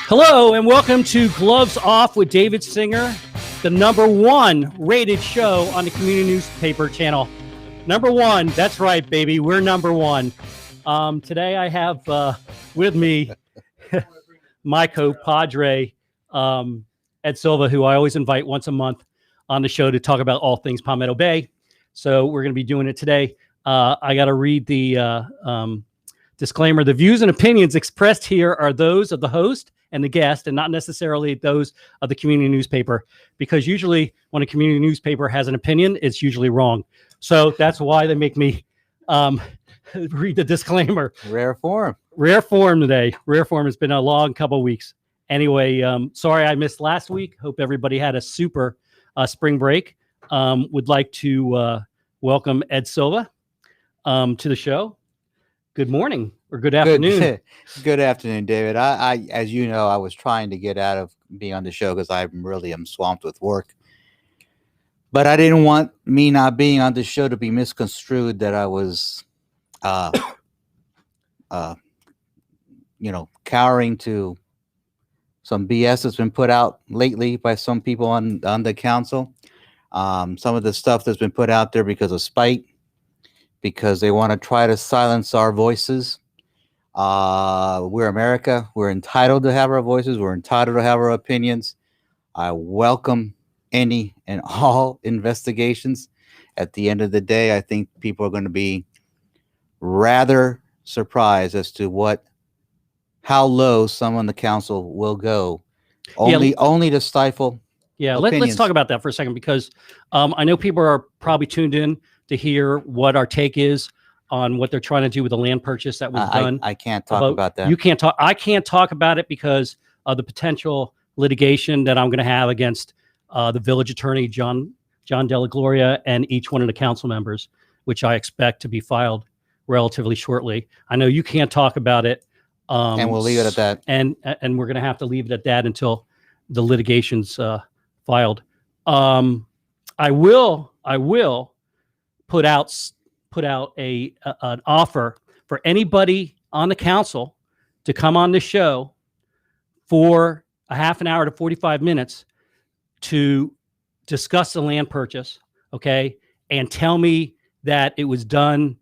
Hello and welcome to Gloves Off with David Singer, the #1 rated show on the community newspaper channel. #1, that's right, baby. We're #1. Today I have with me my co-padre, Ed Silva, who I always invite once a month on the show to talk about all things Palmetto Bay. So we're going to be doing it today. I got to read the disclaimer. The views and opinions expressed here are those of the host and the guest, and not necessarily those of the community newspaper, because usually when a community newspaper has an opinion, it's usually wrong. So that's why they make me read the disclaimer. Rare form today. Rare form. Has been a long couple of weeks. Anyway, sorry I missed last week. Hope everybody had a super spring break. Would like to welcome Ed Silva to the show. Good morning or good afternoon. Good afternoon, David. I, as you know, I was trying to get out of being on the show because I really am swamped with work. But I didn't want me not being on the show to be misconstrued that I was, cowering to some BS that's been put out lately by some people on the council. Some of the stuff that's been put out there because of spite, because they want to try to silence our voices. We're America. We're entitled to have our voices. We're entitled to have our opinions. I welcome any and all investigations. At the end of the day, I think people are going to be rather surprised as to how low some on the council will go. Only to stifle. Yeah, let's talk about that for a second, because I know people are probably tuned in to hear what our take is on what they're trying to do with the land purchase that was done. I can't talk about that. You can't talk. I can't talk about it because of the potential litigation that I'm going to have against the village attorney, John Della Gloria, and each one of the council members, which I expect to be filed relatively shortly. I know you can't talk about it. And we'll leave it at that. And we're going to have to leave it at that until the litigation's filed. I will put out an offer for anybody on the council to come on the show for a half an hour to 45 minutes to discuss the land purchase, okay, and tell me that it was done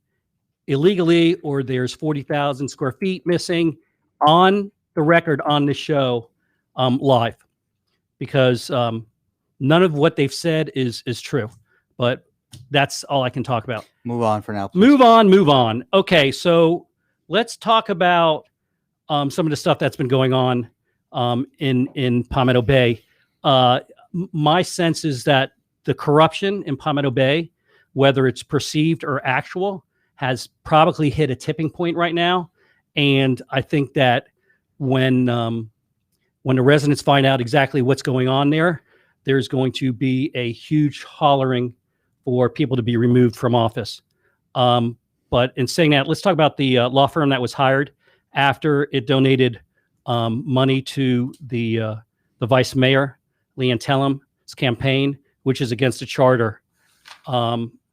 illegally or there's 40,000 square feet missing on the record on the show live, because none of what they've said is true. But that's all I can talk about. Move on for now, please. Move on. Okay, so let's talk about some of the stuff that's been going on in Palmetto Bay. My sense is that the corruption in Palmetto Bay, whether it's perceived or actual, has probably hit a tipping point right now. And I think that when the residents find out exactly what's going on there, there's going to be a huge hollering for people to be removed from office. But in saying that, let's talk about the law firm that was hired after it donated money to the vice mayor, Leanne Tellum's campaign, which is against a charter,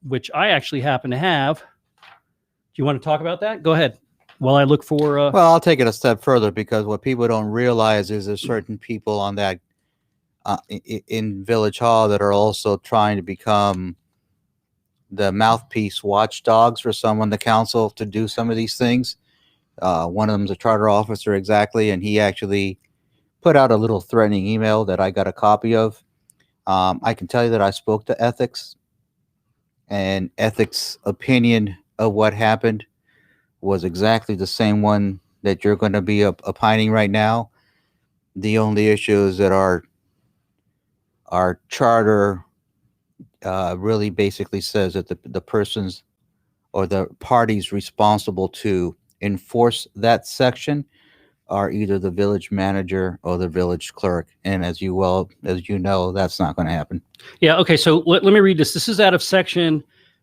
which I actually happen to have. Do you want to talk about that? Go ahead. While I look for... Well, I'll take it a step further, because what people don't realize is there's certain people on that in Village Hall that are also trying to become the mouthpiece watchdogs for some on the council to do some of these things. One of them is a charter officer, exactly, and he actually put out a little threatening email that I got a copy of. I can tell you that I spoke to ethics, and ethics' opinion of what happened was exactly the same one that you're going to be opining right now. The only issue is that our charter really basically says that the persons or the parties responsible to enforce that section are either the village manager or the village clerk. And as you know, that's not going to happen. Yeah. Okay. So let me read this. This is out of section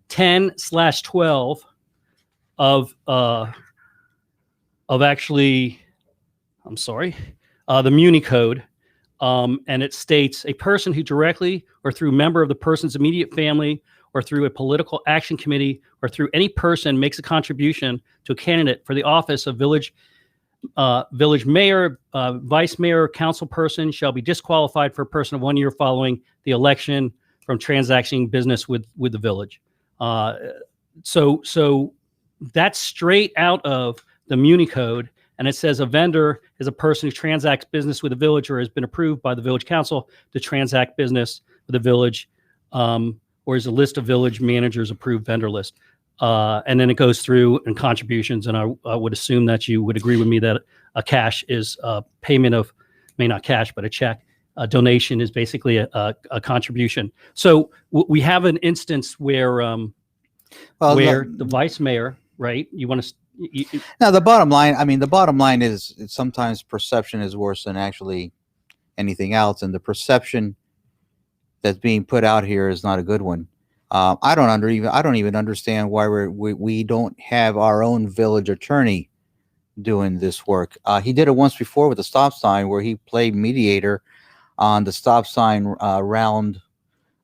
10/12 of actually, I'm sorry, the Muni Code. And it states, a person who directly or through member of the person's immediate family or through a political action committee or through any person makes a contribution to a candidate for the office of village mayor, vice mayor, council person shall be disqualified for a person of 1 year following the election from transacting business with the village. So that's straight out of the Muni Code. And it says a vendor is a person who transacts business with the village or has been approved by the village council to transact business with the village, or is a list of village managers approved vendor list. And then it goes through and contributions. And I would assume that you would agree with me that a cash is a payment of, may not cash, but a check. A donation is basically a contribution. So we have an instance where the vice mayor, right? You want to. Now, the bottom line is sometimes perception is worse than actually anything else. And the perception that's being put out here is not a good one. I don't even understand why we don't have our own village attorney doing this work. He did it once before with the stop sign, where he played mediator on the stop sign round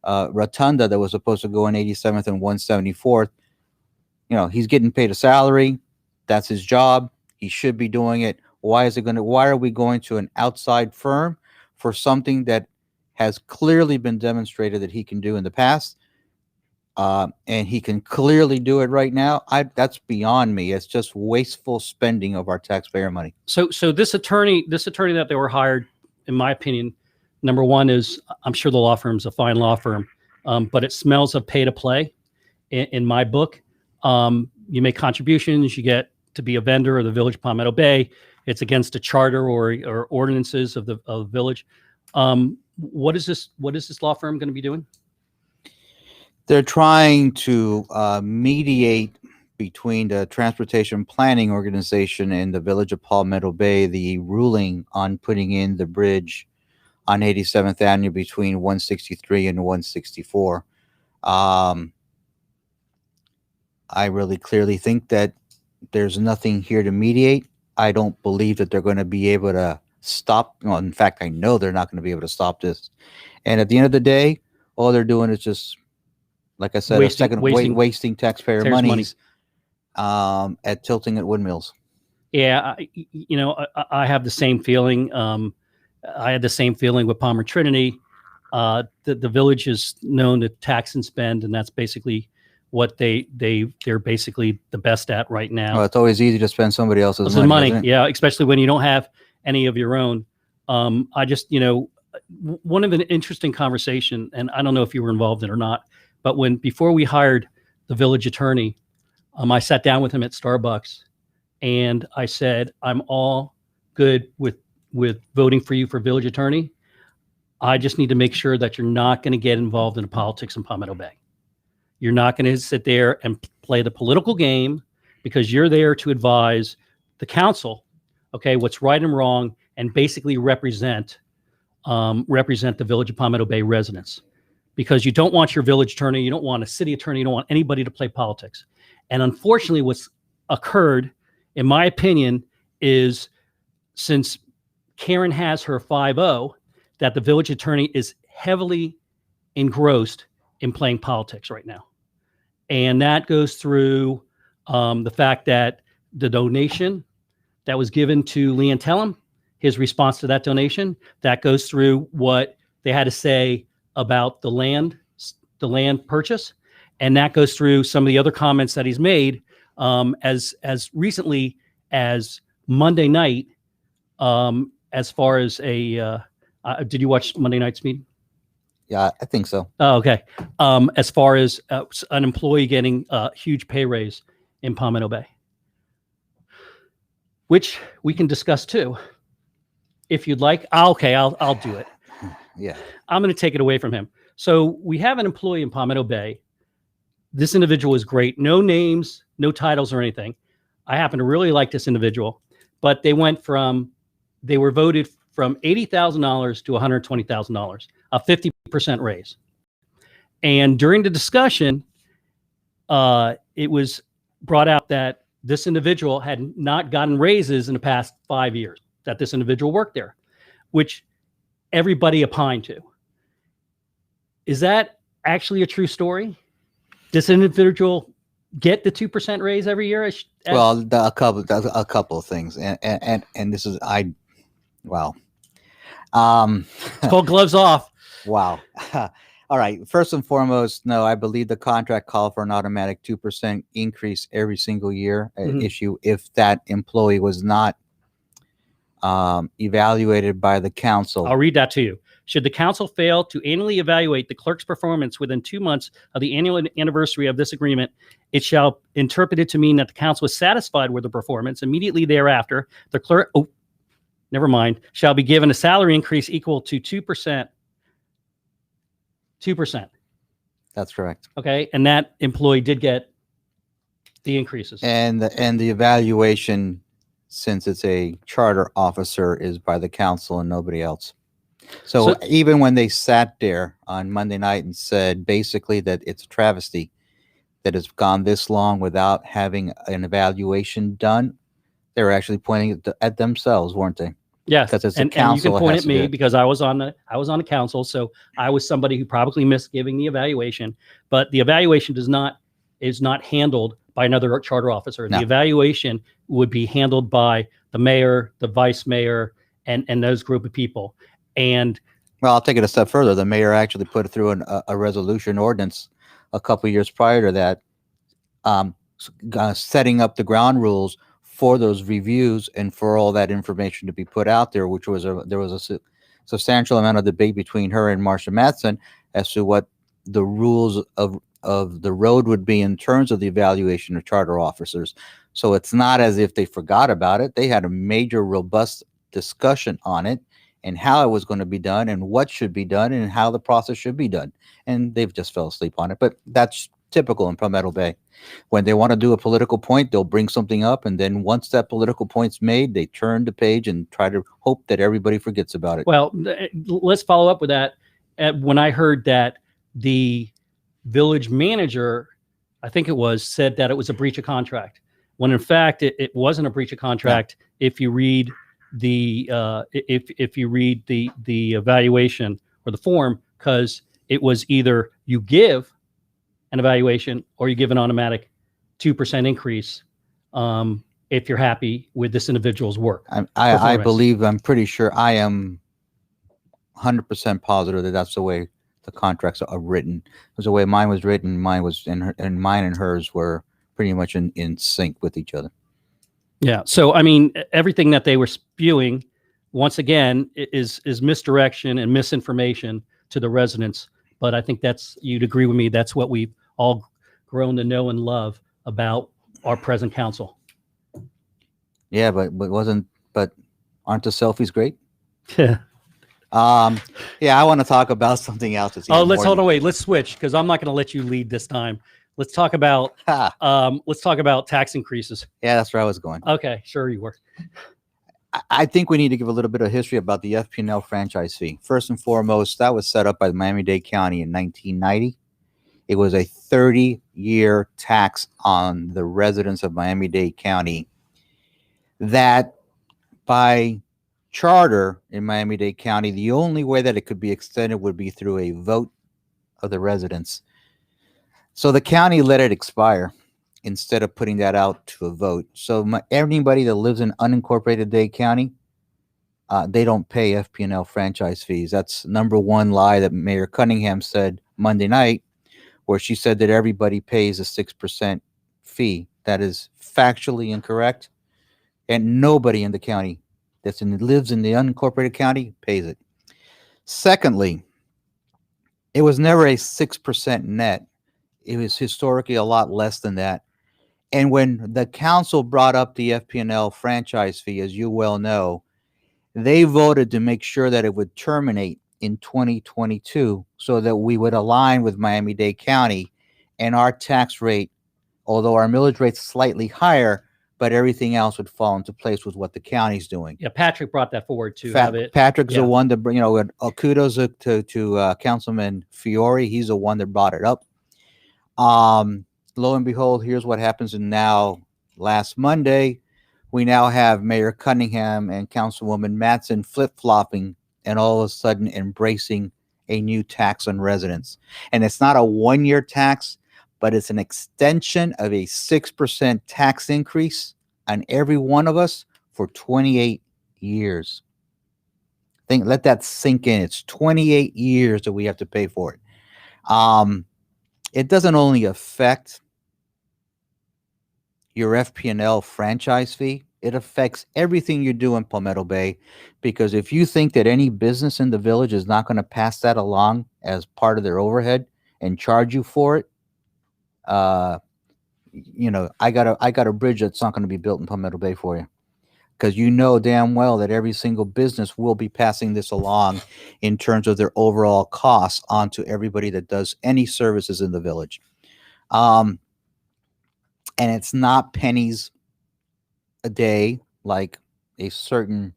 rotunda that was supposed to go in 87th and 174th. He's getting paid a salary. That's his job. He should be doing it. Why are we going to an outside firm for something that has clearly been demonstrated that he can do in the past? And he can clearly do it right now. That's beyond me. It's just wasteful spending of our taxpayer money. So this attorney that they were hired, in my opinion, number one is, I'm sure the law firm's a fine law firm, but it smells of pay to play in my book. You make contributions, you get to be a vendor of the Village of Palmetto Bay. It's against a charter or ordinances of the village. What is this law firm going to be doing? They're trying to mediate between the Transportation Planning Organization and the Village of Palmetto Bay the ruling on putting in the bridge on 87th Avenue between 163 and 164. I really clearly think that there's nothing here to mediate. I don't believe that they're going to be able to stop. Well, in fact, I know they're not going to be able to stop this. And at the end of the day, all they're doing is just, like I said, wasting taxpayer monies at tilting at windmills. Yeah, I have the same feeling. I had the same feeling with Palmer Trinity. The village is known to tax and spend, and that's basically what they're basically the best at right now. Well, it's always easy to spend somebody else's money. Yeah, especially when you don't have any of your own. I just, one of an interesting conversation, and I don't know if you were involved in it or not, but before we hired the village attorney, I sat down with him at Starbucks and I said, I'm all good with voting for you for village attorney. I just need to make sure that you're not going to get involved in the politics in Palmetto Bay. You're not going to sit there and play the political game, because you're there to advise the council, okay, what's right and wrong, and basically represent the Village of Palmetto Bay residents. Because you don't want your village attorney, you don't want a city attorney, you don't want anybody to play politics. And unfortunately, what's occurred, in my opinion, is since Karen has her 5-0, that the village attorney is heavily engrossed in playing politics right now. And that goes through the fact that the donation that was given to Leanne Tellem, his response to that donation, that goes through what they had to say about the land purchase. And that goes through some of the other comments that he's made as recently as Monday night, as far as did you watch Monday night's meeting? Yeah, I think so. Oh, okay. As far as an employee getting a huge pay raise in Palmetto Bay, which we can discuss too, if you'd like. I'll do it. Yeah. I'm going to take it away from him. So we have an employee in Palmetto Bay. This individual is great. No names, no titles or anything. I happen to really like this individual, but they were voted from $80,000 to $120,000, a 50% raise. And during the discussion, it was brought out that this individual had not gotten raises in the past 5 years, that this individual worked there, which everybody opined to. Is that actually a true story? this individual get the 2% raise every year? Well, a couple of things, and this is wow. It's called gloves off. Wow. All right. First and foremost, no, I believe the contract called for an automatic 2% increase every single year issue if that employee was not evaluated by the council. I'll read that to you. Should the council fail to annually evaluate the clerk's performance within 2 months of the annual anniversary of this agreement, it shall interpret it to mean that the council is satisfied with the performance. Immediately thereafter, the clerk, shall be given a salary increase equal to 2%. 2%. That's correct. Okay, and that employee did get the increases. And the evaluation, since it's a charter officer, is by the council and nobody else. So even when they sat there on Monday night and said basically that it's a travesty that it's gone this long without having an evaluation done, they were actually pointing at themselves, weren't they? Yes, because it's and you can point at me because I was on the council, so I was somebody who probably missed giving the evaluation. But the evaluation is not handled by another charter officer. No. The evaluation would be handled by the mayor, the vice mayor, and those group of people. And well, I'll take it a step further. The mayor actually put it through a resolution ordinance a couple of years prior to that, setting up the ground rules for those reviews and for all that information to be put out there, which was there was a substantial amount of debate between her and Marcia Matson as to what the rules of the road would be in terms of the evaluation of charter officers. So it's not as if they forgot about it. They had a major, robust discussion on it and how it was going to be done and what should be done and how the process should be done. And they've just fell asleep on it. But that's typical in Palmetto Bay. When they want to do a political point, they'll bring something up. And then once that political point's made, they turn the page and try to hope that everybody forgets about it. Well, let's follow up with that. When I heard that the village manager, I think it was, said that it was a breach of contract, when in fact it wasn't a breach of contract. Yeah. If you read the if you read the evaluation or the form, because it was either you give an evaluation or you give an automatic 2% increase if you're happy with this individual's work. I believe, I'm pretty sure, I am 100% positive that that's the way the contracts are written. Because the way mine was written, mine and hers were pretty much in sync with each other. Yeah. So, I mean, everything that they were spewing, once again, is misdirection and misinformation to the residents. But I think you'd agree with me, that's what we've all grown to know and love about our present council. Yeah, but aren't the selfies great? Yeah. Yeah, I want to talk about something else. Hold on, wait. Let's switch because I'm not going to let you lead this time. Let's talk about tax increases. Yeah, that's where I was going. Okay, sure you were. I think we need to give a little bit of history about the FP&L franchise fee. First and foremost, that was set up by Miami-Dade County in 1990. It was a 30-year tax on the residents of Miami-Dade County that by charter in Miami-Dade County, the only way that it could be extended would be through a vote of the residents. So the county let it expire instead of putting that out to a vote. So anybody that lives in unincorporated Dade County, they don't pay FP&L franchise fees. That's number one lie that Mayor Cunningham said Monday night, where she said that everybody pays a 6% fee. That is factually incorrect. And nobody in the county lives in the unincorporated county pays it. Secondly, it was never a 6% net. It was historically a lot less than that. And when the council brought up the FP&L franchise fee, as you well know, they voted to make sure that it would terminate in 2022 so that we would align with Miami-Dade County and our tax rate, although our millage rate's slightly higher, but everything else would fall into place with what the county's doing. Yeah, Patrick brought that forward to have it. Patrick's the one that, kudos to Councilman Fiore. He's the one that brought it up. Lo and behold, here's what happens. And now, last Monday, we now have Mayor Cunningham and Councilwoman Matson flip-flopping and all of a sudden embracing a new tax on residents. And it's not a one-year tax, but it's an extension of a 6% tax increase on every one of us for 28 years. Let that sink in. It's 28 years that we have to pay for it. It doesn't only affect your FP&L franchise fee, it affects everything you do in Palmetto Bay, because if you think that any business in the village is not going to pass that along as part of their overhead and charge you for it, I got a bridge that's not going to be built in Palmetto Bay for you, because you know damn well that every single business will be passing this along in terms of their overall costs onto everybody that does any services in the village. And it's not pennies a day like a certain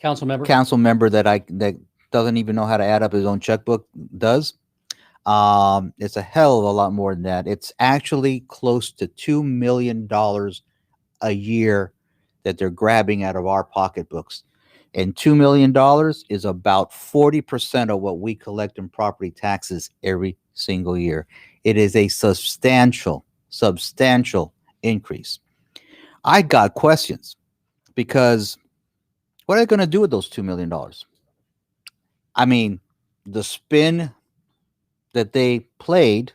council member that doesn't even know how to add up his own checkbook does. It's a hell of a lot more than that. It's actually close to $2 million a year that they're grabbing out of our pocketbooks. And $2 million is about 40% of what we collect in property taxes every single year. It is a substantial increase. I got questions, because what are they going to do with those $2 million? I mean, the spin that they played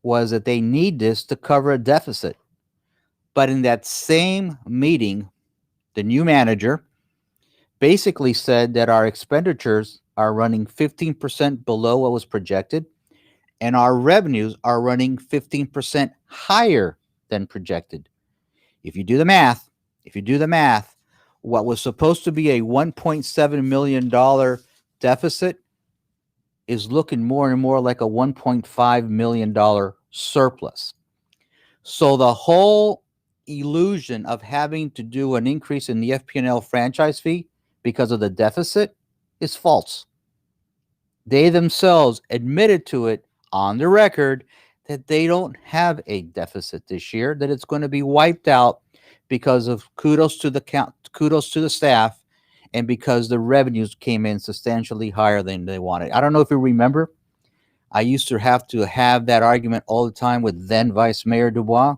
was that they need this to cover a deficit. But in that same meeting, the new manager basically said that our expenditures are running 15% below what was projected, and our revenues are running 15% higher than projected. If you do the math, what was supposed to be a $1.7 million deficit is looking more and more like a $1.5 million surplus. So the whole illusion of having to do an increase in the FP&L franchise fee because of the deficit is false. They themselves admitted to it on the record that they don't have a deficit this year, that it's going to be wiped out because of kudos to the staff, and because the revenues came in substantially higher than they wanted. I don't know if you remember, I used to have that argument all the time with then Vice Mayor Dubois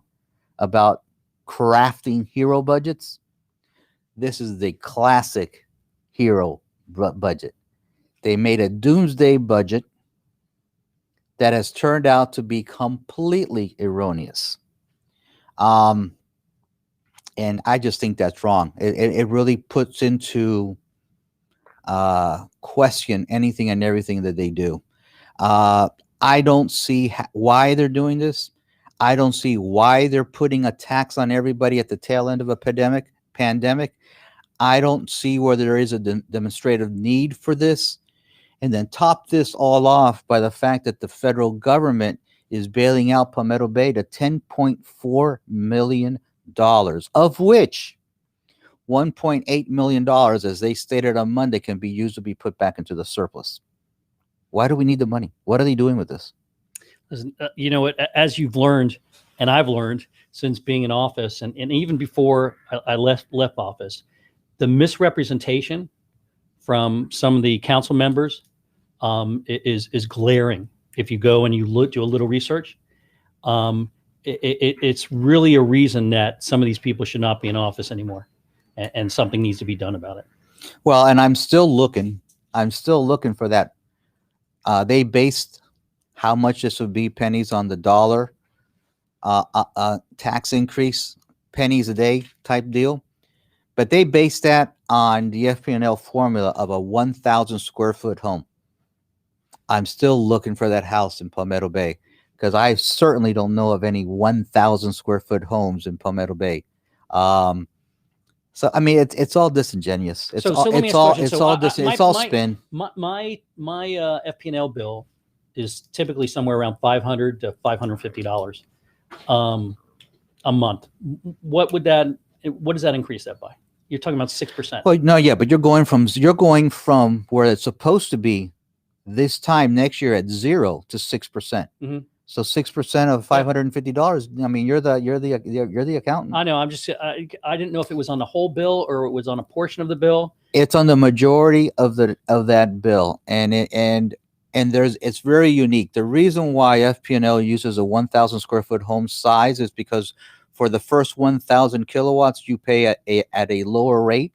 about crafting hero budgets. This is the classic hero budget. They made a doomsday budget that has turned out to be completely erroneous. And I just think that's wrong. It really puts into question anything and everything that they do. I don't see why they're doing this. I don't see why they're putting a tax on everybody at the tail end of a pandemic. I don't see where there is a demonstrative need for this. And then top this all off by the fact that the federal government is bailing out Palmetto Bay to $10.4 million, of which $1.8 million, as they stated on Monday, can be used to be put back into the surplus. Why do we need the money? What are they doing with this? Listen, you know, as you've learned, and I've learned since being in office, and even before I left office, the misrepresentation from some of the council members is glaring. If you go and you do a little research, it's really a reason that some of these people should not be in office anymore, and something needs to be done about it. Well, and I'm still looking for that. They based how much this would be pennies on the dollar tax increase, pennies a day type deal. But they based that on the FP&L formula of a 1,000 square foot home. I'm still looking for that house in Palmetto Bay, because I certainly don't know of any 1,000 square foot homes in Palmetto Bay. So I mean, it's all disingenuous. It's all spin. My FP&L bill is typically somewhere around $500 to $550 a month. What does that increase that by? You're talking about 6%. Well, no, yeah, but you're going from where it's supposed to be this time next year at 0 to 6%. Mm-hmm. So 6% of $550. I mean, you're the accountant. I know. I'm just. I didn't know if it was on the whole bill or it was on a portion of the bill. It's on the majority of that bill, and and it's very unique. The reason why FPNL uses a 1,000 square foot home size is because for the first 1,000 kilowatts, you pay at a lower rate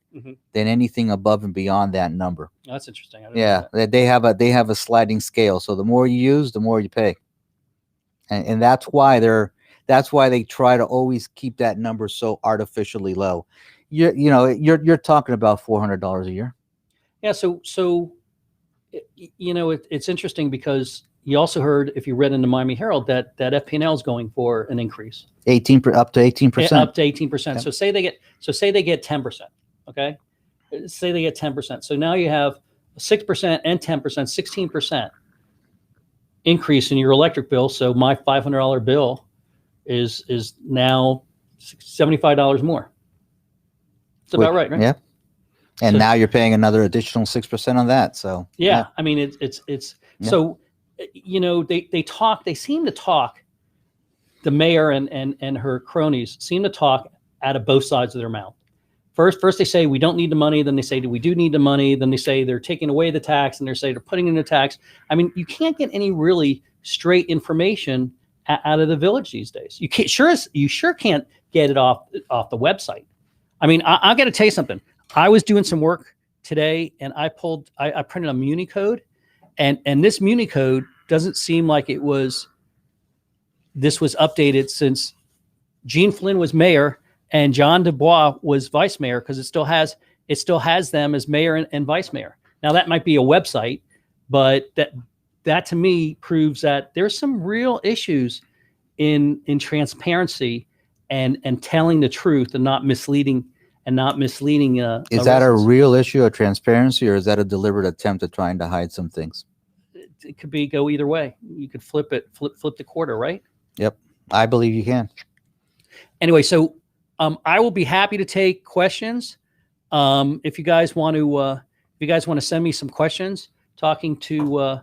than anything above and beyond that number. Oh, that's interesting. I didn't know that. They have a sliding scale. So the more you use, the more you pay, and that's why they try to always keep that number so artificially low. You're talking about $400 a year. Yeah. So it's interesting because you also heard, if you read in the Miami Herald, that FPNL is going for an increase, up to 18%. Up to 18%. Okay. So say they get 10%. Okay. Say they get 10%. So now you have 6% and 10%, 16% increase in your electric bill. So my $500 bill is now $75 more. It's about right? Yeah. And so, now you're paying another additional 6% on that. So yeah. I mean, it's so, they seem to talk, the mayor and her cronies seem to talk out of both sides of their mouth. First they say we don't need the money, then they say we do need the money, then they say they're taking away the tax, and they say they're putting in the tax. I mean, you can't get any really straight information out of the village these days. You sure can't get it off the website. I mean, I got to tell you something. I was doing some work today, and I printed a Muni code, and this Muni code doesn't seem like this was updated since Gene Flynn was mayor and John Dubois was vice mayor, because it still has them as mayor and vice mayor. Now that might be a website, but that to me proves that there's some real issues in transparency and telling the truth and not misleading. Is that a real issue of transparency, or is that a deliberate attempt at trying to hide some things? It could go either way. You could flip the quarter, right? Yep, I believe you can. Anyway, so I will be happy to take questions. If you guys want to send me some questions, talking to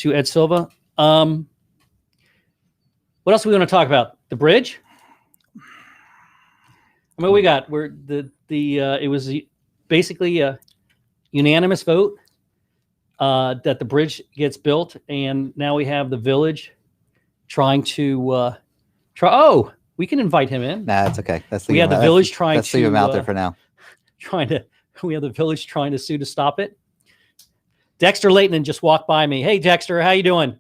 Ed Silva. What else are we going to talk about? The bridge. I mean, it was basically a unanimous vote that the bridge gets built, and now we have the village trying to Oh, we can invite him in. Nah, that's okay. We have the village trying to. Let's leave him out there for now. We have the village trying to sue to stop it. Dexter Leighton just walked by me. Hey, Dexter, how you doing?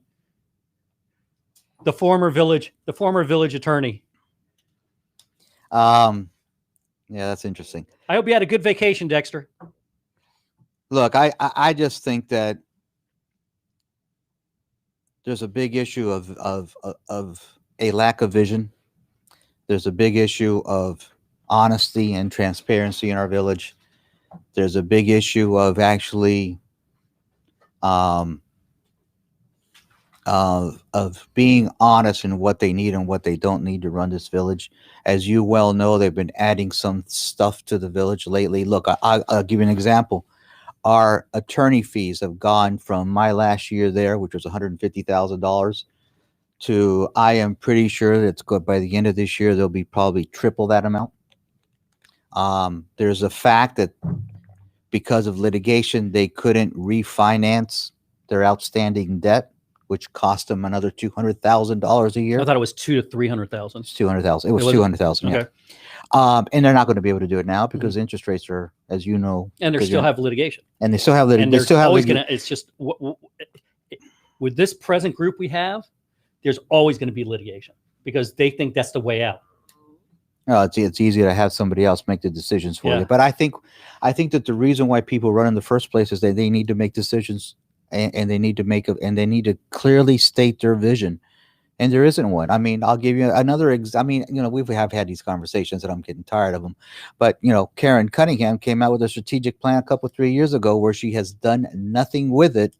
The former village attorney. Yeah, that's interesting. I hope you had a good vacation, Dexter. Look, I just think that there's a big issue of a lack of vision. There's a big issue of honesty and transparency in our village. There's a big issue of actually of being honest in what they need and what they don't need to run this village. As you well know, they've been adding some stuff to the village lately. Look, I'll give you an example. Our attorney fees have gone from my last year there, which was $150,000, to I am pretty sure that's good. By the end of this year, they'll be probably triple that amount. There's a fact that because of litigation, they couldn't refinance their outstanding debt, which cost them another $200,000 a year. I thought it was $200,000 to $300,000. It's $200,000. It was $200,000. Okay. Yeah. And they're not going to be able to do it now because interest rates are, as you know, and they still have litigation. And they still have litigation. And they're always going to. It's just with this present group we have, there's always going to be litigation because they think that's the way out. No, it's easy to have somebody else make the decisions for you. But I think that the reason why people run in the first place is that they need to make decisions and they need to clearly state their vision. And there isn't one. I mean, I'll give you another. We have had these conversations and I'm getting tired of them. But, Karen Cunningham came out with a strategic plan 3 years ago where she has done nothing with it.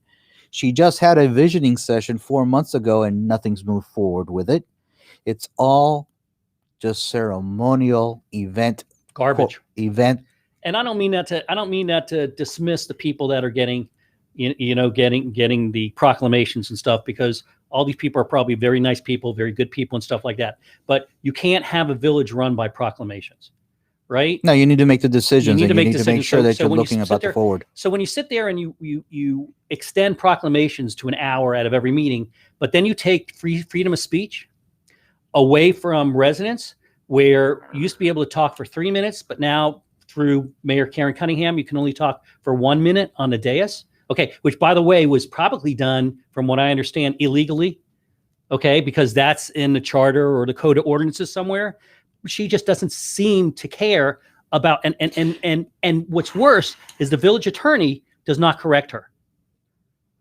She just had a visioning session 4 months ago and nothing's moved forward with it. It's all just ceremonial garbage event. And I don't mean that to dismiss the people that are getting the proclamations and stuff, because all these people are probably very nice people, very good people and stuff like that. But you can't have a village run by proclamations, right? No, you need to make the decisions, need and to you make need to make decisions. sure So- that so you're when you looking sit about the there- forward. So when you sit there and you extend proclamations to an hour out of every meeting, but then you take freedom of speech away from residents, where you used to be able to talk for 3 minutes, but now through Mayor Karen Cunningham, you can only talk for 1 minute on the dais. Okay, which by the way was probably done, from what I understand, illegally. Okay, because that's in the charter or the code of ordinances somewhere. She just doesn't seem to care about, and what's worse is the village attorney does not correct her.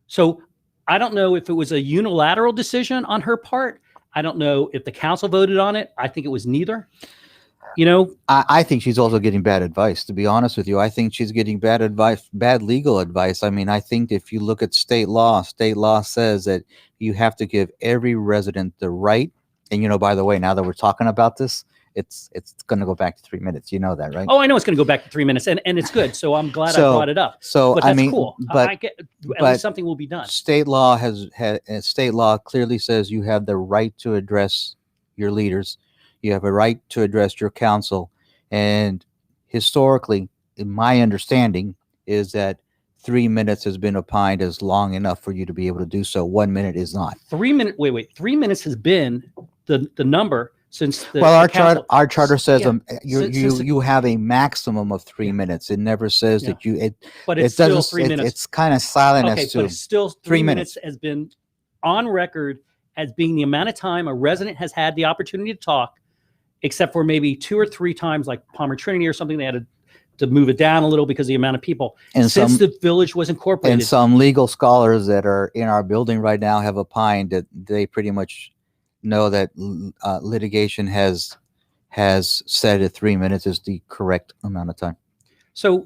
So I don't know if it was a unilateral decision on her part. I don't know if the council voted on it. I think it was neither. You know, I think she's also getting bad advice, to be honest with you. I think she's getting bad advice, bad legal advice. I mean, I think if you look at state law says that you have to give every resident the right. And, you know, by the way, now that we're talking about this, it's going to go back to 3 minutes. You know that, right? oh, I know it's going to go back to 3 minutes, and it's good. So I'm glad I So- brought it up. So, But I that's mean, cool. but I get, at but least something will be done. state law state law clearly says you have the right to address your leaders. You have a right to address your council. And historically, in my understanding, is that 3 minutes has been opined as long enough for you to be able to do so. 1 minute is not. 3 minute. Wait. 3 minutes has been the number since the. Well, the our charter says Yeah. you have a maximum of 3 minutes. It never says that but it it's still doesn't. 3 minutes. It's kind of silent Okay, as but to. it's still 3 3 minutes. minutes has been on record as being the amount of time a resident has had the opportunity to talk, except for maybe 2 or 3 times, like Palmer Trinity or something. They had to move it down a little because of the amount of people. And Since some- the village was incorporated. And some legal scholars that are in our building right now have opined that they pretty much know that litigation has said that 3 minutes is the correct amount of time. So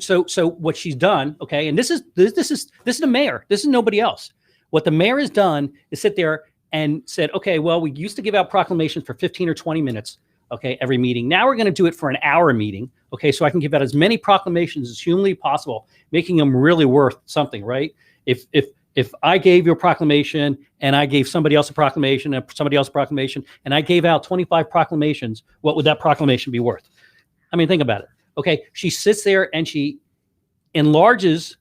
what she's done, okay, and this is the mayor. This is nobody else. What the mayor has done is sit there and said, okay, well, we used to give out proclamations for 15 or 20 minutes, okay, every meeting. Now we're going to do it for an hour meeting, okay, so I can give out as many proclamations as humanly possible, making them really worth something, right? If I gave you a proclamation and I gave somebody else a proclamation and somebody else a proclamation and I gave out 25 proclamations, what would that proclamation be worth? I mean, think about it. Okay, she sits there and she enlarges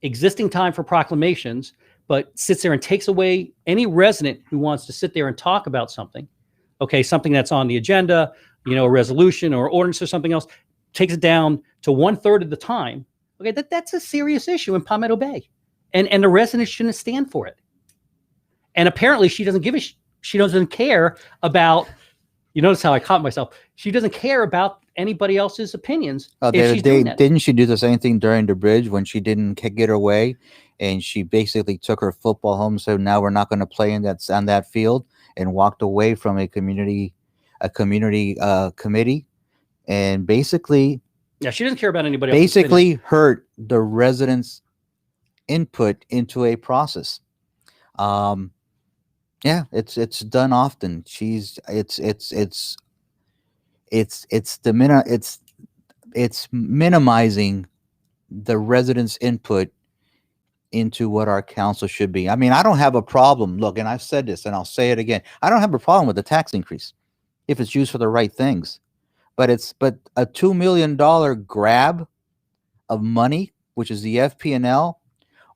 existing time for proclamations, but sits there and takes away any resident who wants to sit there and talk about something. Okay, something that's on the agenda, you know, a resolution or ordinance or something else, takes it down to 1/3 of the time. Okay, that's a serious issue in Palmetto Bay. And the residents shouldn't stand for it. And apparently she doesn't she doesn't care about, you notice how I caught myself. She doesn't care about anybody else's opinions. If she's doing that. Didn't she do the same thing during the bridge when she didn't get her way, and she basically took her football home, so now we're not going to play on that field, and walked away from a community committee, and basically Yeah, she doesn't care about anybody else's opinions. basically hurt the residents' input into a process. Yeah, it's done often. It's minimizing the residents' input into what our council should be. I mean, I don't have a problem. Look, and I've said this and I'll say it again. I don't have a problem with the tax increase if it's used for the right things. But a $2 million grab of money, which is the FP&L,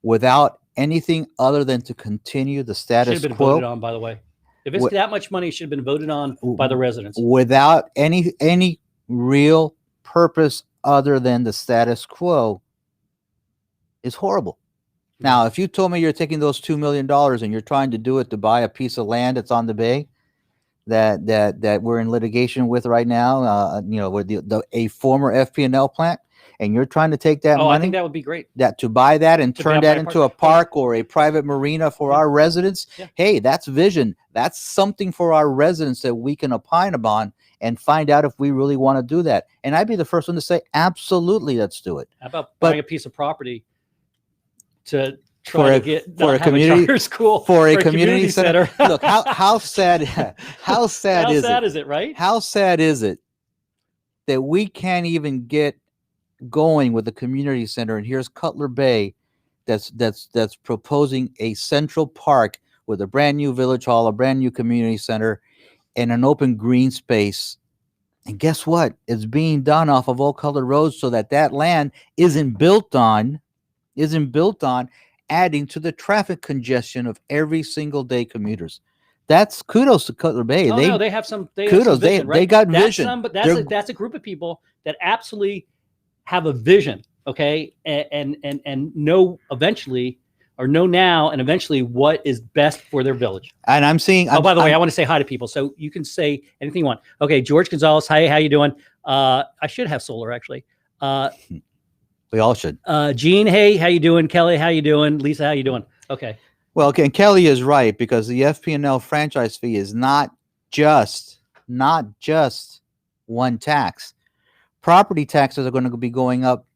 without anything other than to continue the Should status have been quo, voted on, by the way. If it's that much money, it should have been voted on by the residents. without any real purpose other than the status quo, is horrible. Now, if you told me you're taking those $2 million and you're trying to do it to buy a piece of land that's on the bay that we're in litigation with right now, you know, with a former FP&L plant, and you're trying to take that money, I think that would be great. to buy that and To turn buy that a into a park or a private marina for our residents. Yeah. Hey, that's vision. That's something for our residents that we can opine upon and find out if we really want to do that. And I'd be the first one to say, absolutely, let's do it. How about But- buying a piece of property to For try a- to get for a have community- charter school For a community center. Look, how sad how sad is sad it? is it, right? How sad is it that we can't even get going with the community center? And here's Cutler Bay that's proposing a central park with a brand new village hall, a brand new community center, and an open green space And guess what? It's being done off of Old Colored Road so that that land isn't built on adding to the traffic congestion of every single day commuters. That's kudos to Cutler Bay. Oh no, they have some kudos. vision, They right? got That's vision. but that's a group of people that absolutely have a vision, okay, and know eventually, or know now and eventually what is best for their village. And I'm seeing. By the way, I want to say hi to people, so you can say anything you want. Okay, George Gonzalez, hi, how you doing? I should have solar actually. We all should. Gene, hey, how you doing? Kelly, how you doing? Lisa, how you doing? Okay. Well, okay, and Kelly is right, because the FP&L franchise fee is not just one tax. Property taxes are going to be going up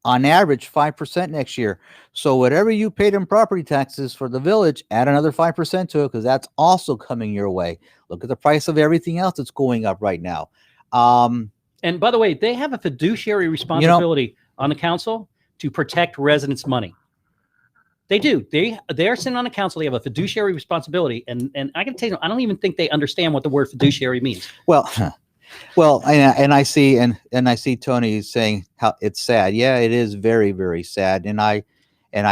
on average 5% next year. So whatever you paid in property taxes for the village, add another 5% to it, because that's also coming your way. Look at the price of everything else that's going up right now. And by the way, they have a fiduciary responsibility on the council to protect residents' money. They do. They are sitting on the council. They have a fiduciary responsibility, and I can tell you, I don't even think they understand what the word fiduciary means. Well, and I see Tony saying how it's sad. Yeah, it is very, very sad, and I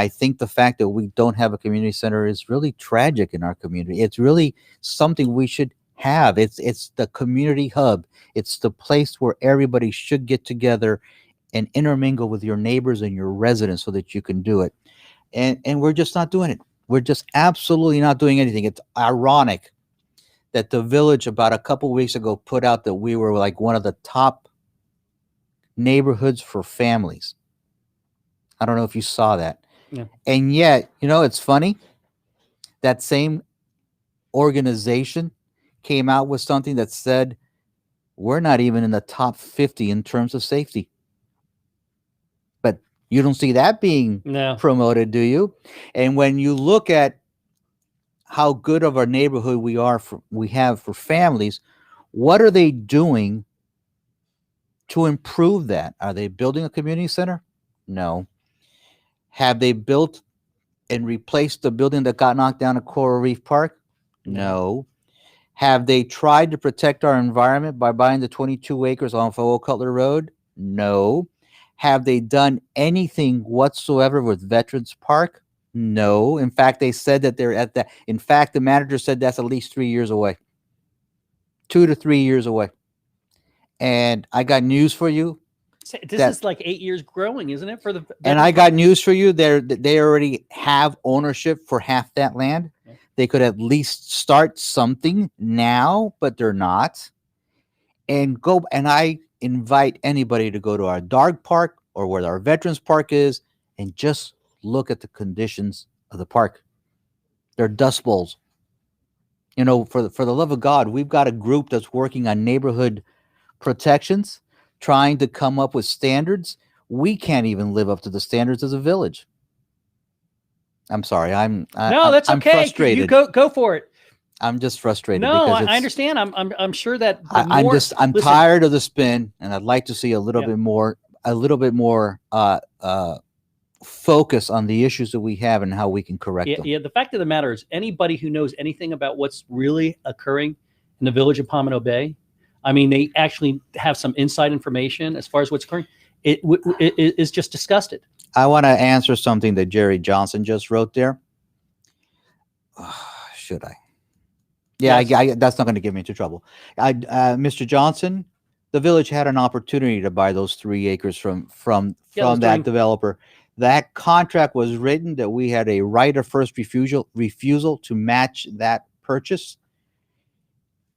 think the fact that we don't have a community center is really tragic in our community. It's really something we should have. It's the community hub. It's the place where everybody should get together and intermingle with your neighbors and your residents so that you can do it. And we're just not doing it. We're just absolutely not doing anything. It's ironic that the village about a couple weeks ago put out that we were like one of the top neighborhoods for families. I don't know if you saw that. Yeah. And yet, it's funny. That same organization came out with something that said we're not even in the top 50 in terms of safety. But you don't see that being promoted, do you? And when you look at how good of a neighborhood we have for families, what are they doing to improve that? Are they building a community center? No. Have they built and replaced the building that got knocked down at Coral Reef Park? No. Have they tried to protect our environment by buying the 22 acres on Old Cutler Road? No. Have they done anything whatsoever with Veterans Park? No. In fact, they said that they're at that. In fact, the manager said that's at least 3 years away. 2 to 3 years away. And I got news for you. This is like 8 years growing, isn't it? And I got news for you. They already have ownership for half that land. Okay. They could at least start something now, but they're not. And I invite anybody to go to our dog park or where our Veterans Park is and just look at the conditions of the park. They're dust bowls. For the love of God, we've got a group that's working on neighborhood protections, trying to come up with standards. We can't even live up to the standards as a village. I'm sorry. That's okay. I'm frustrated. You go for it. I'm just frustrated. No, I understand. I'm sure that I'm tired of the spin, and I'd like to see a little bit more focus on the issues that we have and how we can correct them. Yeah. The fact of the matter is, anybody who knows anything about what's really occurring in the village of Palmetto Bay, I mean, they actually have some inside information as far as what's occurring. It is just disgusted. I want to answer something that Jerry Johnson just wrote there. Should I? Yeah, yes. That's not going to get me into trouble. Mr. Johnson, the village had an opportunity to buy those 3 acres from that developer. That contract was written that we had a right of first refusal to match that purchase,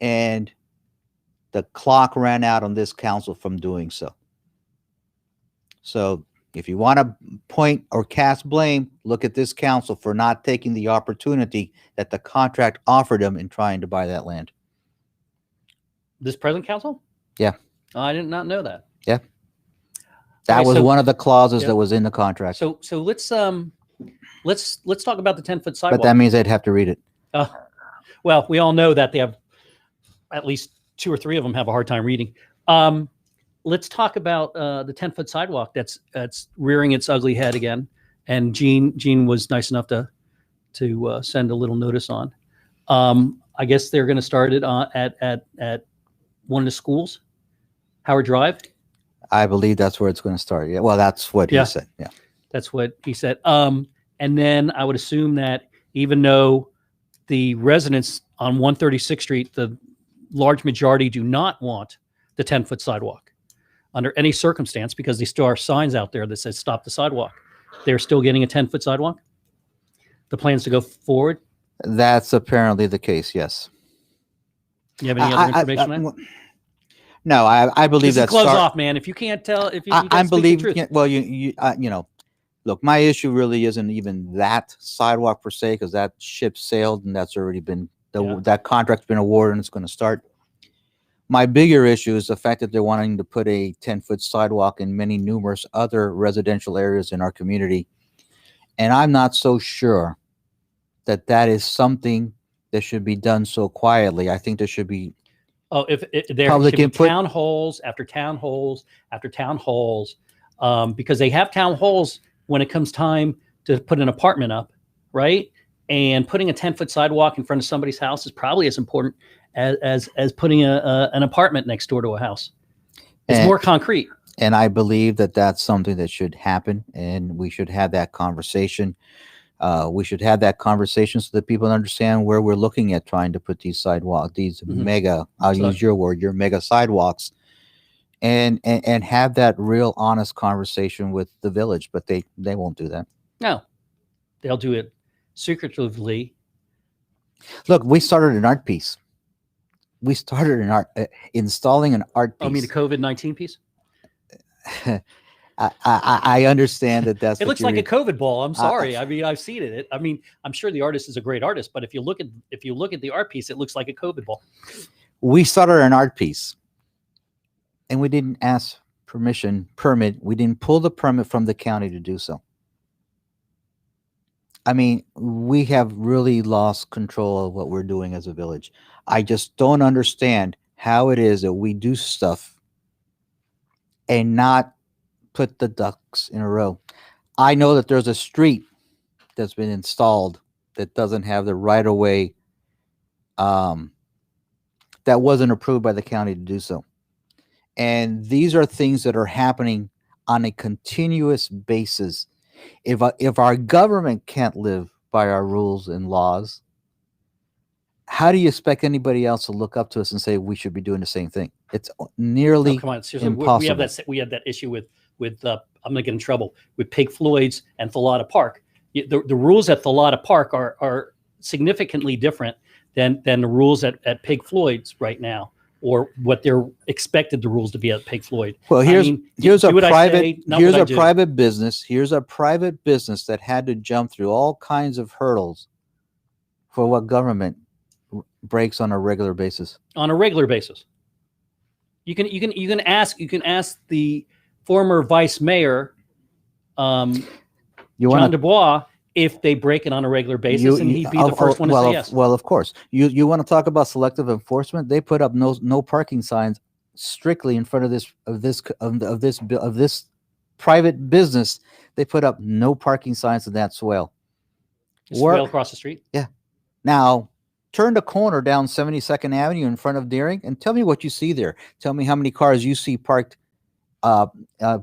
and the clock ran out on this council from doing so. So if you want to point or cast blame, look at this council for not taking the opportunity that the contract offered them in trying to buy that land. This present council? Yeah. Oh, I did not know that. Yeah. That was one of the clauses that was in the contract. So let's talk about the 10-foot sidewalk. But that means they'd have to read it. Well, we all know that they have at least 2 or 3 of them have a hard time reading. Let's talk about the 10-foot sidewalk that's rearing its ugly head again. And Gene was nice enough to send a little notice on. I guess they're going to start it at one of the schools. Howard Drive. I believe that's where it's going to start. Yeah. Well, that's what he Yeah. said. Yeah. That's what he said. And then I would assume that even though the residents on 136th Street, the large majority do not want the 10-foot sidewalk under any circumstance, because there still are signs out there that says stop the sidewalk. They're still getting a 10-foot sidewalk. The plans to go forward. That's apparently the case. Yes. You have any other information on that? No, I believe that's close off, man. If you can't tell, if you I believe, the truth. well, you know, look, my issue really isn't even that sidewalk per se, because that ship sailed and that's already been, that contract's been awarded and it's going to start. My bigger issue is the fact that they're wanting to put a 10-foot sidewalk in many numerous other residential areas in our community. And I'm not so sure that that is something that should be done so quietly. I think there should be if there public should be input. town halls after town halls after town halls, because they have town halls when it comes time to put an apartment up, right? And putting a 10-foot sidewalk in front of somebody's house is probably as important as putting an apartment next door to a house. It's more concrete. And I believe that that's something that should happen, and we should have that conversation. We should have that conversation so that people understand where we're looking at trying to put these sidewalks, these mega, I'll use your word, your mega sidewalks, and have that real honest conversation with the village, but they won't do that. No, they'll do it secretively. Look, we started an art piece. We started installing an art piece. I mean, the COVID-19 piece. I understand that that's. It looks like a COVID ball. I'm sorry. I mean, I've seen it. I mean, I'm sure the artist is a great artist, but if you look at the art piece, it looks like a COVID ball. We started an art piece, and we didn't ask permit. We didn't pull the permit from the county to do so. I mean, we have really lost control of what we're doing as a village. I just don't understand how it is that we do stuff and not put the ducks in a row. I know that there's a street that's been installed that doesn't have the right of way, that wasn't approved by the county to do so. And these are things that are happening on a continuous basis. If our government can't live by our rules and laws, how do you expect anybody else to look up to us and say we should be doing the same thing? It's nearly impossible. We have that issue with I'm going to get in trouble with Pig Floyd's and Thalata Park. The rules at Thalata Park are significantly different than the rules at Pig Floyd's right now, or what they're expected the rules to be at Pig Floyd. Well, here's a private business. Here's a private business that had to jump through all kinds of hurdles for what government breaks on a regular basis. On a regular basis, you can ask the former vice mayor, John Dubois, if they break it on a regular basis, and he'd be the first one to say yes. Well, of course. You want to talk about selective enforcement? They put up no parking signs strictly in front of this private business. They put up no parking signs in that swale. Swale across the street. Yeah. Now turn the corner down 72nd Avenue in front of Deering and tell me what you see there. Tell me how many cars you see parked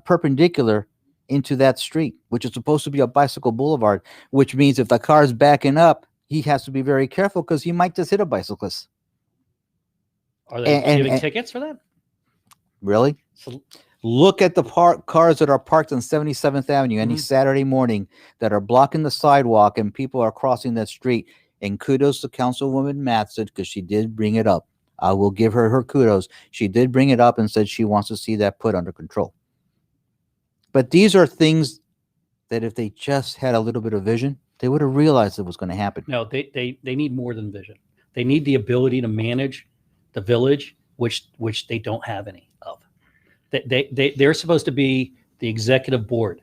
perpendicular into that street, which is supposed to be a bicycle boulevard, which means if the car's backing up, he has to be very careful because he might just hit a bicyclist. Are they giving tickets for that? Really? Look at the cars that are parked on 77th Avenue any Saturday morning that are blocking the sidewalk and people are crossing that street. And kudos to Councilwoman Matson, because she did bring it up. I will give her kudos. She did bring it up and said she wants to see that put under control. But these are things that if they just had a little bit of vision, they would have realized it was going to happen. No, they need more than vision. They need the ability to manage the village, which they don't have any of. They're supposed to be the executive board,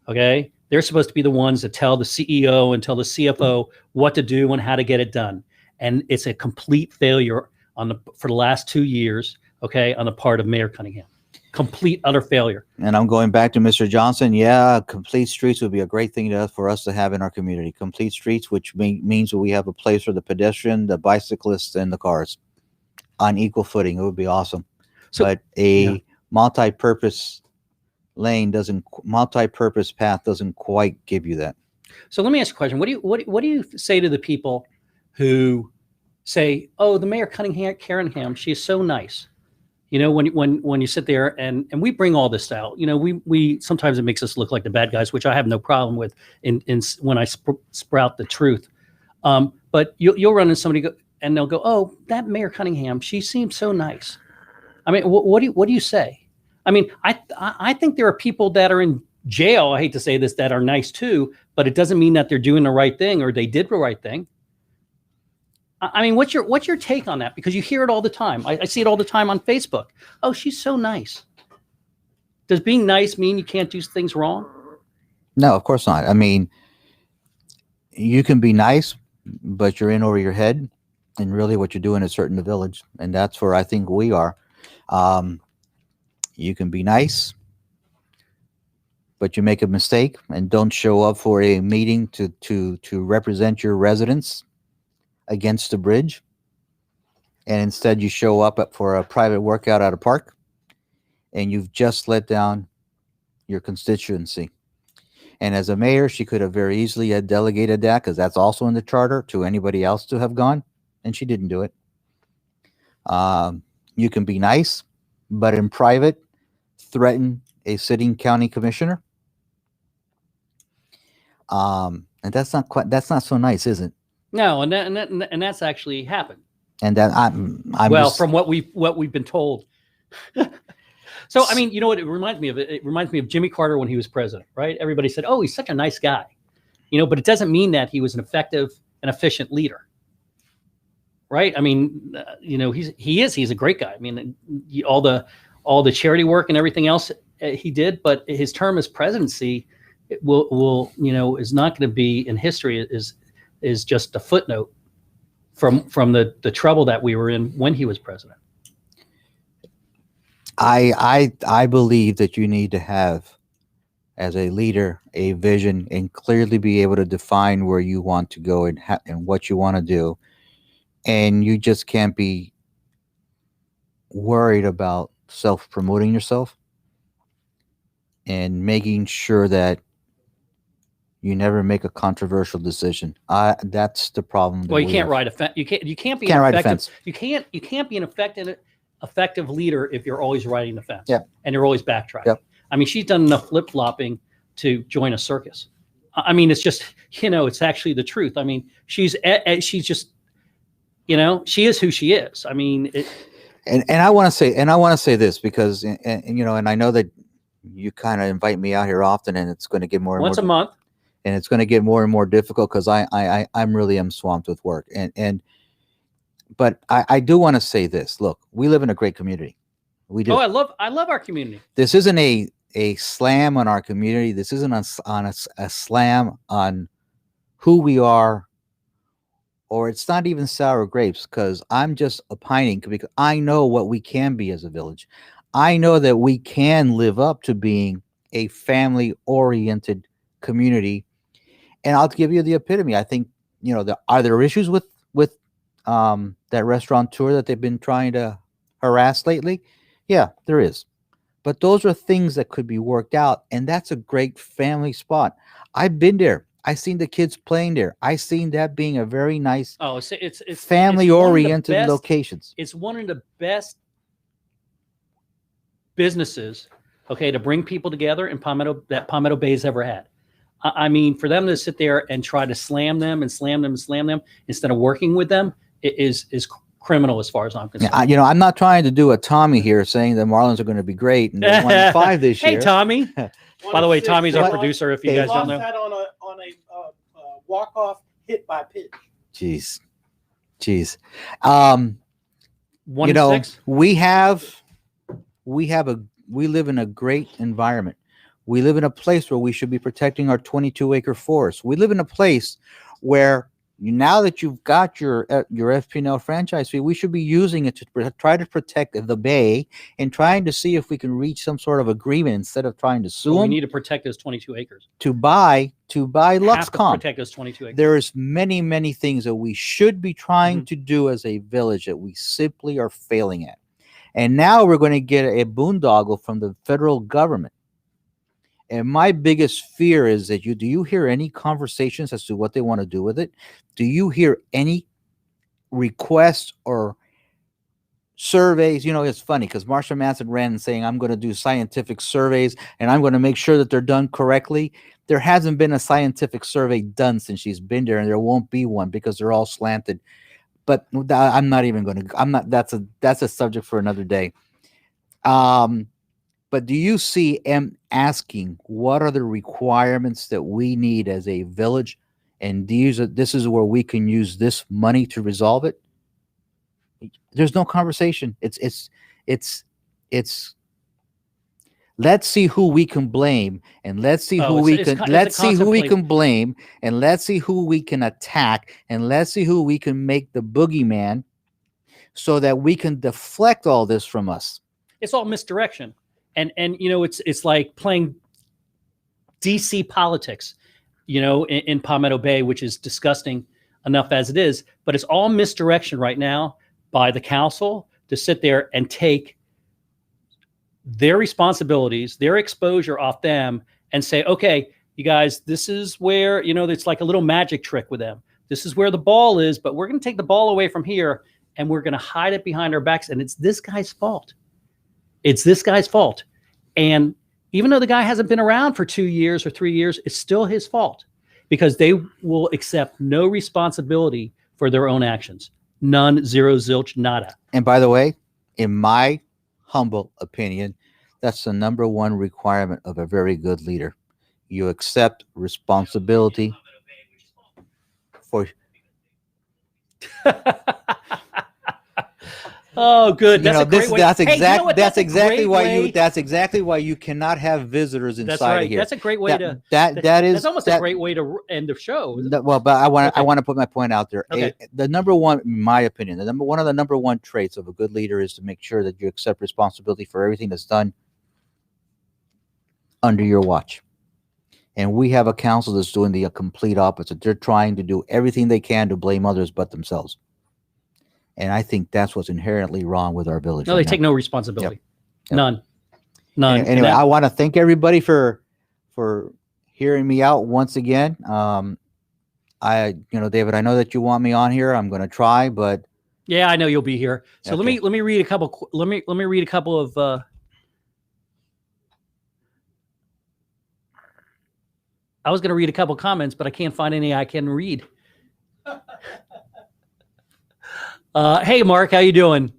okay? They're supposed to be the ones that tell the CEO and tell the CFO what to do and how to get it done. And it's a complete failure for the last 2 years, okay, on the part of Mayor Cunningham. Complete, utter failure. And I'm going back to Mr. Johnson. Yeah, complete streets would be a great thing for us to have in our community. Complete streets, which means that we have a place for the pedestrian, the bicyclists, and the cars on equal footing. It would be awesome. But a multi-purpose multi-purpose path doesn't quite give you that. So let me ask you a question. What do you say to the people who say, "Oh, the Mayor Caringham, she is so nice." You know, when you sit there and we bring all this out, you know, we sometimes it makes us look like the bad guys, which I have no problem with in when I sprout the truth. But you'll run into somebody and they'll go, "Oh, that Mayor Cunningham, she seems so nice." I mean, what do you say? I mean, I think there are people that are in jail. I hate to say this, that are nice too, but it doesn't mean that they're doing the right thing or they did the right thing. I mean, what's your take on that? Because you hear it all the time. I see it all the time on Facebook. Oh, she's so nice. Does being nice mean you can't do things wrong? No, of course not. I mean, you can be nice, but you're in over your head, and really what you're doing is hurting the village, and that's where I think we are. You can be nice, but you make a mistake and don't show up for a meeting to represent your residents against the bridge, and instead you show up for a private workout at a park, and you've just let down your constituency. And as a mayor, she could have very easily had delegated that, because that's also in the charter, to anybody else to have gone, and she didn't do it. You can be nice, but in private threaten a sitting county commissioner, and that's not so nice, is it? No, and that's actually happened. And that I'm well, just, from what we've been told. So I mean, you know what it reminds me of? It reminds me of Jimmy Carter when he was president, right? Everybody said, "Oh, he's such a nice guy," you know, but it doesn't mean that he was an effective and efficient leader, right? I mean, you know, he's a great guy. I mean, all the charity work and everything else he did, but his term as presidency will you know, is not going to be in history. Is just a footnote from the trouble that we were in when he was president. I believe that you need to have, as a leader, a vision and clearly be able to define where you want to go and what you want to do. And you just can't be worried about self-promoting yourself and making sure that you never make a controversial decision. That's the problem. Well, you can't ride a fence. You can't be an effective. You can't be an effective leader if you're always riding the fence. Yep. And you're always backtracking. Yep. I mean, she's done enough flip-flopping to join a circus. I mean, it's just, you know, it's actually the truth. I mean, she's just, you know, she is who she is. I mean, and I want to say this, because and you know, and I know that you kind of invite me out here often, and it's going to get more and once more, a month, and it's going to get more and more difficult because I'm really swamped with work, but I do want to say this. Look, we live in a great community. We do. Oh, I love our community. This isn't a slam on our community. This isn't a slam on who we are, or it's not even sour grapes, because I'm just opining because I know what we can be as a village. I know that we can live up to being a family-oriented community. And I'll give you the epitome. I think, you know, are there issues with that restaurateur that they've been trying to harass lately? Yeah, there is. But those are things that could be worked out, and that's a great family spot. I've been there. I've seen the kids playing there. I've seen that being a very nice, it's family-oriented locations. It's one of the best businesses, okay, to bring people together in Palmetto Bay has ever had. I mean, for them to sit there and try to slam them instead of working with them is criminal as far as I'm concerned. Yeah, you know, I'm not trying to do a Tommy here saying the Marlins are going to be great and they won 5 this year. Hey, Tommy. By the way, Tommy's our producer, if you guys don't know. That on a walk-off hit by pitch. Jeez. You 1-6? know, we live in a great environment. We live in a place where we should be protecting our 22-acre forest. We live in a place where now that you've got your FP&L franchise fee, we should be using it to try to protect the bay and trying to see if we can reach some sort of agreement instead of trying to sue them. We need to protect those 22 acres. To buy LuxCom. Protect those 22 acres. There's many things that we should be trying to do as a village that we simply are failing at. And now we're going to get a boondoggle from the federal government. And my biggest fear is that do you hear any conversations as to what they want to do with it? Do you hear any requests or surveys? You know, it's funny because Marsha Manson ran saying, I'm going to do scientific surveys and I'm going to make sure that they're done correctly. There hasn't been a scientific survey done since she's been there, and there won't be one because they're all slanted. But I'm not even going to, that's a subject for another day. But do you see M asking what are the requirements that we need as a village? And this is where we can use this money to resolve it. There's no conversation. It's let's see who we can blame, and let's see who we can blame, and let's see who we can attack, and let's see who we can make the boogeyman, so that we can deflect all this from us. It's all misdirection, and you know, it's like playing DC politics, you know, in Palmetto Bay, which is disgusting enough as it is. But it's all misdirection right now by the council to sit there and take their responsibilities, their exposure off them, and say, okay, you guys, this is where, you know, it's like a little magic trick with them. This is where the ball is, but we're going to take the ball away from here and we're going to hide it behind our backs. And it's this guy's fault. It's this guy's fault. And even though the guy hasn't been around for 2 years or 3 years, it's still his fault, because they will accept no responsibility for their own actions. None, zero, zilch, nada. And by the way, in my humble opinion, that's the number one requirement of a very good leader. You accept responsibility for. Oh, good. That's a great way. That's exactly why you cannot have visitors inside. That's right. Of here. That's a great way that's almost a great way to end the show. Well, but I want to put my point out there. Okay. The number one, in my opinion, one of the number one traits of a good leader is to make sure that you accept responsibility for everything that's done under your watch. And we have a council that's doing the complete opposite. They're trying to do everything they can to blame others but themselves. And I think that's what's inherently wrong with our village. No, they take no responsibility. Yep. None. Anyway, I want to thank everybody for hearing me out once again. David, I know that you want me on here. I'm going to try, but yeah, I know you'll be here. So okay. let me read a couple. Let me read a couple of. I was going to read a couple comments, but I can't find any I can read. Hey, Mark, how you doing?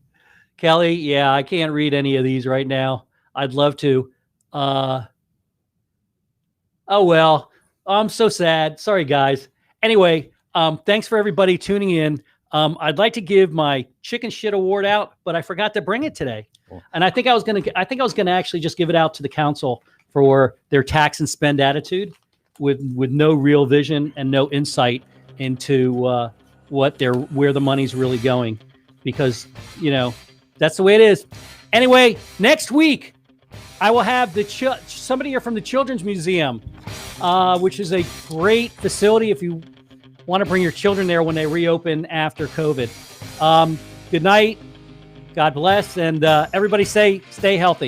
Kelly, yeah, I can't read any of these right now. I'd love to. Oh, well, I'm so sad. Sorry, guys. Anyway, thanks for everybody tuning in. I'd like to give my chicken shit award out, but I forgot to bring it today. Cool. And I think I was going to actually just give it out to the council for their tax and spend attitude with no real vision and no insight into where the money's really going, because, you know, that's the way it is. Anyway, next week I will have somebody here from the Children's Museum, which is a great facility if you want to bring your children there when they reopen after COVID. Good night. God bless. And everybody stay healthy.